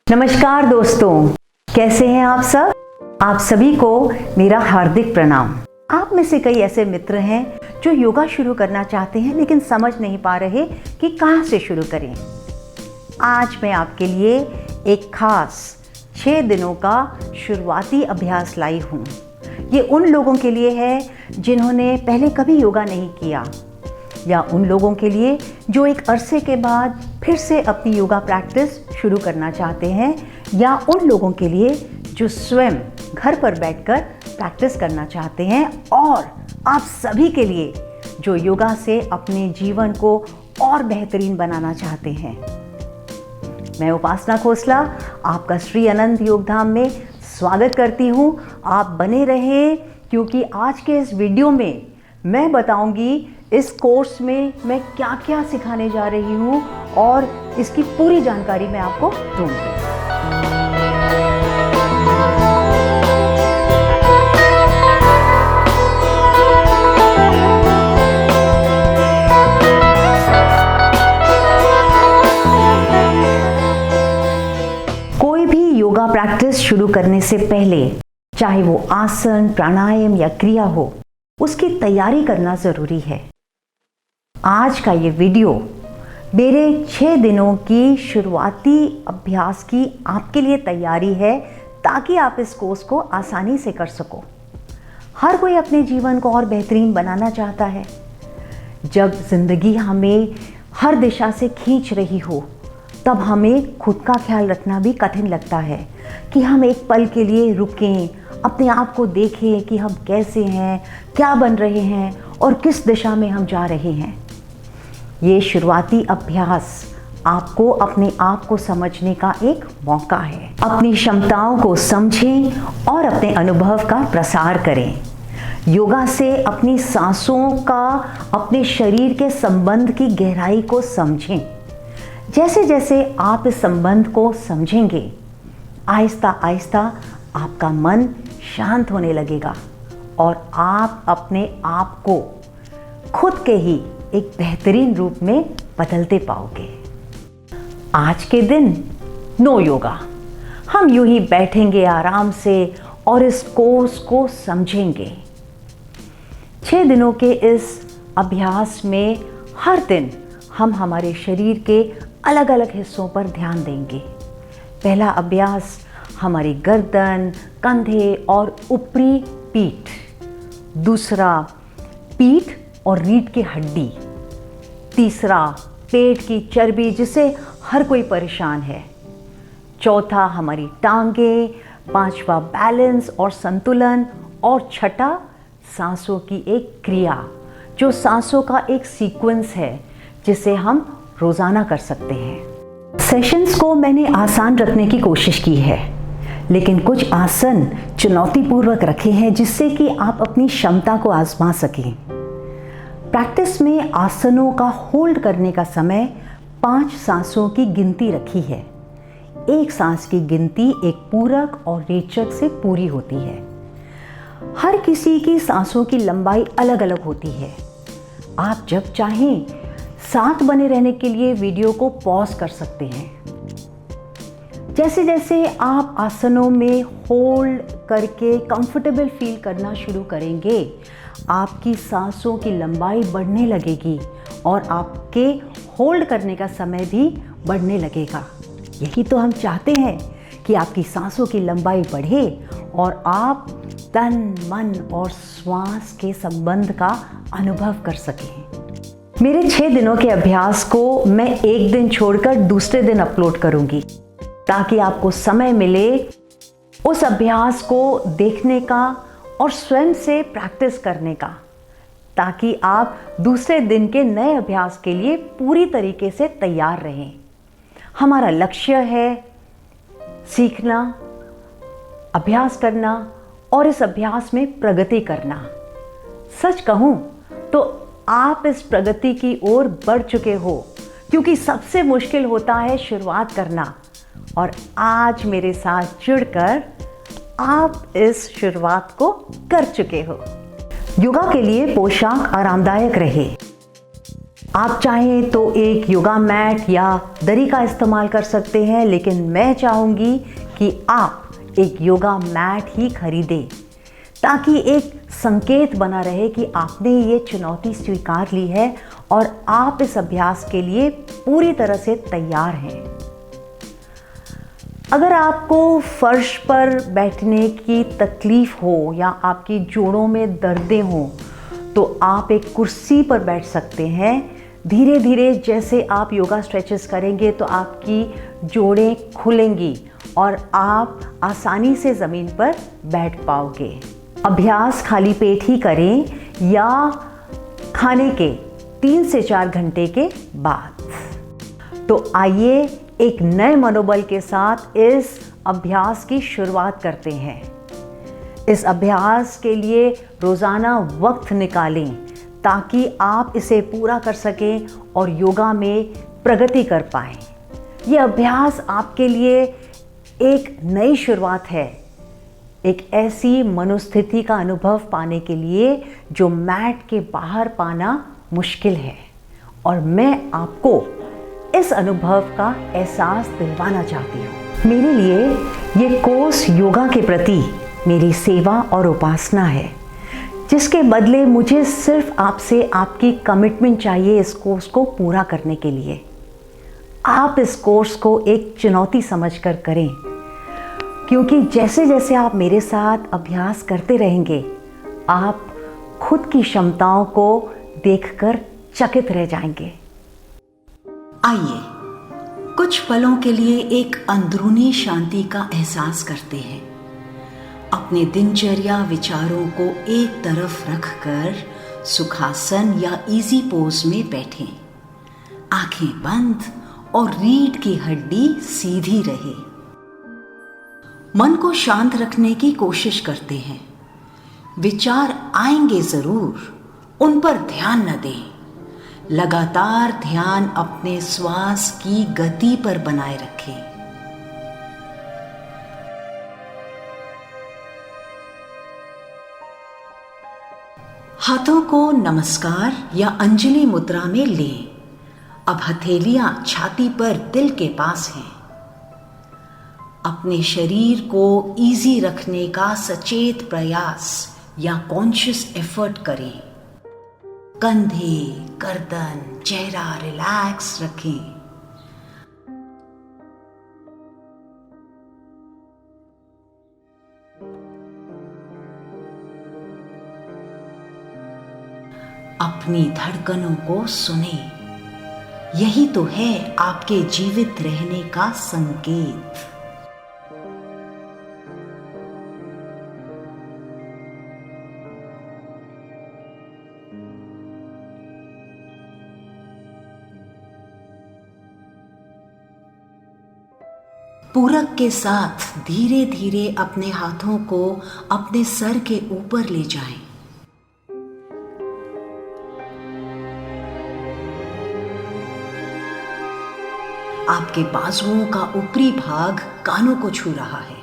नमस्कार दोस्तों, कैसे हैं आप सब? आप सभी को मेरा हार्दिक प्रणाम। आप में से कई ऐसे मित्र हैं जो योगा शुरू करना चाहते हैं लेकिन समझ नहीं पा रहे कि कहाँ से शुरू करें। आज मैं आपके लिए एक खास 6 दिनों का शुरुआती अभ्यास लाई हूँ। ये उन लोगों के लिए है जिन्होंने पहले कभी योगा नहीं किया, या उन लोगों के लिए जो एक अरसे के बाद फिर से अपनी योगा प्रैक्टिस शुरू करना चाहते हैं, या उन लोगों के लिए जो स्वयं घर पर बैठकर प्रैक्टिस करना चाहते हैं, और आप सभी के लिए जो योगा से अपने जीवन को और बेहतरीन बनाना चाहते हैं। मैं उपासना खोसला आपका श्री अनंत योगधाम में स्वागत करती हूँ। आप बने रहें, क्योंकि आज के इस वीडियो में मैं बताऊंगी इस कोर्स में मैं क्या क्या सिखाने जा रही हूँ और इसकी पूरी जानकारी मैं आपको दूंगी। कोई भी योगा प्रैक्टिस शुरू करने से पहले, चाहे वो आसन, प्राणायाम या क्रिया हो, उसकी तैयारी करना ज़रूरी है। आज का ये वीडियो मेरे 6 दिनों की शुरुआती अभ्यास की आपके लिए तैयारी है, ताकि आप इस कोर्स को आसानी से कर सको। हर कोई अपने जीवन को और बेहतरीन बनाना चाहता है। जब ज़िंदगी हमें हर दिशा से खींच रही हो, तब हमें खुद का ख्याल रखना भी कठिन लगता है कि हम एक पल के लिए रुकें, अपने आप को देखें कि हम कैसे हैं, क्या बन रहे हैं और किस दिशा में हम जा रहे हैं। ये शुरुआती अभ्यास आपको अपने आप को समझने का एक मौका है। अपनी क्षमताओं को समझें और अपने अनुभव का प्रसार करें। योगा से अपनी सांसों का अपने शरीर के संबंध की गहराई को समझें। जैसे जैसे आप इस संबंध को समझेंगे, आहिस्ता आहिस्ता आपका मन शांत होने लगेगा और आप अपने आप को खुद के ही एक बेहतरीन रूप में बदलते पाओगे। आज के दिन नो योगा, हम यूं ही बैठेंगे आराम से और इस कोर्स को समझेंगे। 6 दिनों के इस अभ्यास में हर दिन हम हमारे शरीर के अलग अलग हिस्सों पर ध्यान देंगे। पहला अभ्यास हमारी गर्दन, कंधे और ऊपरी पीठ। दूसरा पीठ और रीढ़ की हड्डी। तीसरा पेट की चर्बी, जिसे हर कोई परेशान है। चौथा हमारी टांगे। पांचवा बैलेंस और संतुलन। और छठा सांसों की एक क्रिया, जो सांसों का एक सीक्वेंस है जिसे हम रोज़ाना कर सकते हैं। सेशंस को मैंने आसान रखने की कोशिश की है, लेकिन कुछ आसन चुनौतीपूर्वक रखे हैं जिससे कि आप अपनी क्षमता को आजमा सकें। प्रैक्टिस में आसनों का होल्ड करने का समय 5 सांसों की गिनती रखी है। एक सांस की गिनती एक पूरक और रेचक से पूरी होती है। हर किसी की सांसों की लंबाई अलग अलग होती है। आप जब चाहें साथ बने रहने के लिए वीडियो को पॉज कर सकते हैं। जैसे जैसे आप आसनों में होल्ड करके कंफर्टेबल फील करना शुरू करेंगे, आपकी सांसों की लंबाई बढ़ने लगेगी और आपके होल्ड करने का समय भी बढ़ने लगेगा। यही तो हम चाहते हैं कि आपकी सांसों की लंबाई बढ़े और आप तन, मन और श्वास के संबंध का अनुभव कर सकें। मेरे 6 दिनों के अभ्यास को मैं एक दिन छोड़कर दूसरे दिन अपलोड करूंगी, ताकि आपको समय मिले उस अभ्यास को देखने का और स्वयं से प्रैक्टिस करने का, ताकि आप दूसरे दिन के नए अभ्यास के लिए पूरी तरीके से तैयार रहें। हमारा लक्ष्य है सीखना, अभ्यास करना और इस अभ्यास में प्रगति करना। सच कहूँ तो आप इस प्रगति की ओर बढ़ चुके हो, क्योंकि सबसे मुश्किल होता है शुरुआत करना, और आज मेरे साथ जुड़कर आप इस शुरुआत को कर चुके हो। योगा के लिए पोशाक आरामदायक रहे। आप चाहें तो एक योगा मैट या दरी का इस्तेमाल कर सकते हैं, लेकिन मैं चाहूँगी कि आप एक योगा मैट ही खरीदें, ताकि एक संकेत बना रहे कि आपने ये चुनौती स्वीकार ली है और आप इस अभ्यास के लिए पूरी तरह से तैयार हैं। अगर आपको फर्श पर बैठने की तकलीफ हो या आपकी जोड़ों में दर्दें हों, तो आप एक कुर्सी पर बैठ सकते हैं। धीरे धीरे जैसे आप योगा स्ट्रेचेस करेंगे तो आपकी जोड़ें खुलेंगी और आप आसानी से ज़मीन पर बैठ पाओगे। अभ्यास खाली पेट ही करें या खाने के 3 से 4 घंटे के बाद। तो आइए एक नए मनोबल के साथ इस अभ्यास की शुरुआत करते हैं। इस अभ्यास के लिए रोज़ाना वक्त निकालें ताकि आप इसे पूरा कर सकें और योगा में प्रगति कर पाएं। यह अभ्यास आपके लिए एक नई शुरुआत है, एक ऐसी मनोस्थिति का अनुभव पाने के लिए जो मैट के बाहर पाना मुश्किल है, और मैं आपको इस अनुभव का एहसास दिलवाना चाहती हूँ। मेरे लिए ये कोर्स योगा के प्रति मेरी सेवा और उपासना है, जिसके बदले मुझे सिर्फ आपसे आपकी कमिटमेंट चाहिए इस कोर्स को पूरा करने के लिए। आप इस कोर्स को एक चुनौती समझकर करें, क्योंकि जैसे जैसे आप मेरे साथ अभ्यास करते रहेंगे, आप खुद की क्षमताओं को देखकर चकित रह जाएंगे। आइए कुछ पलों के लिए एक अंदरूनी शांति का एहसास करते हैं। अपने दिनचर्या विचारों को एक तरफ रखकर सुखासन या इजी पोज में बैठें। आंखें बंद और रीढ़ की हड्डी सीधी रहे। मन को शांत रखने की कोशिश करते हैं। विचार आएंगे जरूर, उन पर ध्यान न दें। लगातार ध्यान अपने श्वास की गति पर बनाए रखें। हाथों को नमस्कार या अंजलि मुद्रा में लें। अब हथेलियां छाती पर दिल के पास हैं। अपने शरीर को इजी रखने का सचेत प्रयास या कॉन्शियस एफर्ट करें। कंधे, गर्दन, चेहरा रिलैक्स रखें। अपनी धड़कनों को सुने। यही तो है आपके जीवित रहने का संकेत। पूरक के साथ धीरे धीरे अपने हाथों को अपने सर के ऊपर ले जाएं। आपके बाजुओं का ऊपरी भाग कानों को छू रहा है।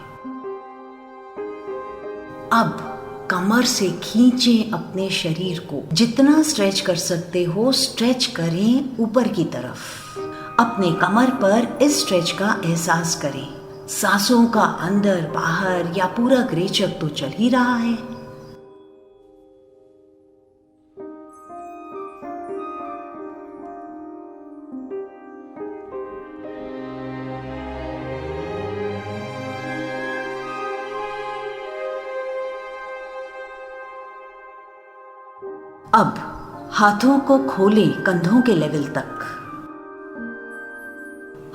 अब कमर से खींचें अपने शरीर को। जितना स्ट्रेच कर सकते हो स्ट्रेच करें ऊपर की तरफ। अपने कमर पर इस स्ट्रेच का एहसास करें। सांसों का अंदर बाहर या पूरक रेचक तो चल ही रहा है। अब हाथों को खोलें कंधों के लेवल तक।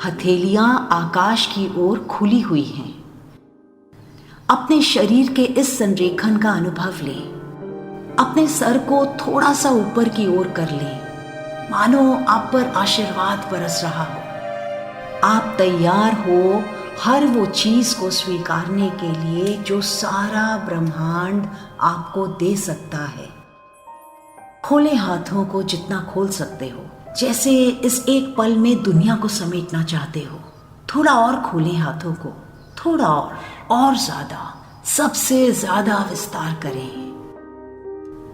हथेलियां आकाश की ओर खुली हुई हैं। अपने शरीर के इस संरेखन का अनुभव लें। अपने सर को थोड़ा सा ऊपर की ओर कर लें, मानो आप पर आशीर्वाद बरस रहा हो। आप तैयार हो हर वो चीज को स्वीकारने के लिए जो सारा ब्रह्मांड आपको दे सकता है। खोले हाथों को जितना खोल सकते हो, जैसे इस एक पल में दुनिया को समेटना चाहते हो। थोड़ा और खोलें हाथों को, थोड़ा और ज्यादा, सबसे ज्यादा विस्तार करें।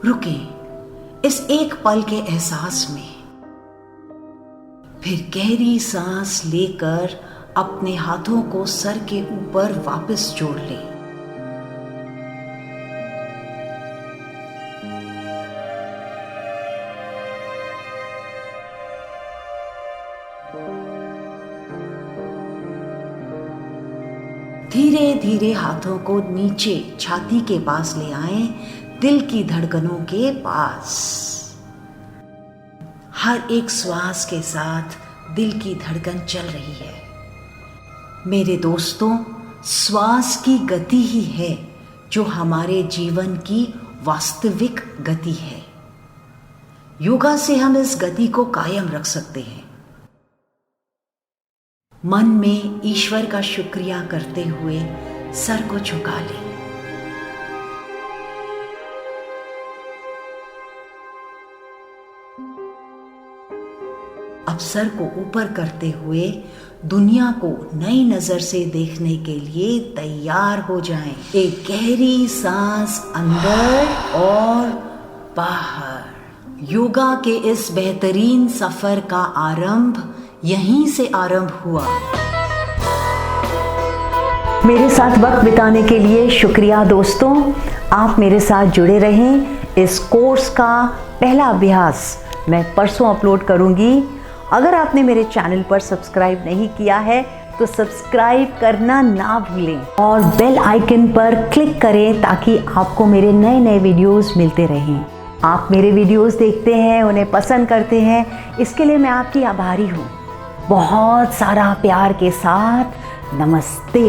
रुकें इस एक पल के एहसास में। फिर गहरी सांस लेकर अपने हाथों को सर के ऊपर वापस जोड़ लें। धीरे धीरे हाथों को नीचे छाती के पास ले आएं, दिल की धड़कनों के पास। हर एक श्वास के साथ दिल की धड़कन चल रही है। मेरे दोस्तों, श्वास की गति ही है जो हमारे जीवन की वास्तविक गति है। योगा से हम इस गति को कायम रख सकते हैं। मन में ईश्वर का शुक्रिया करते हुए सर को झुका लें। अब सर को ऊपर करते हुए दुनिया को नई नजर से देखने के लिए तैयार हो जाएं। एक गहरी सांस अंदर और बाहर। योगा के इस बेहतरीन सफर का आरंभ यहीं से आरंभ हुआ। मेरे साथ वक्त बिताने के लिए शुक्रिया दोस्तों। आप मेरे साथ जुड़े रहें। इस कोर्स का पहला अभ्यास मैं परसों अपलोड करूंगी। अगर आपने मेरे चैनल पर सब्सक्राइब नहीं किया है तो सब्सक्राइब करना ना भूलें और बेल आइकन पर क्लिक करें ताकि आपको मेरे नए नए वीडियोस मिलते रहें। आप मेरे वीडियोस देखते हैं, उन्हें पसंद करते हैं, इसके लिए मैं आपकी आभारी हूँ। बहुत सारा प्यार के साथ नमस्ते।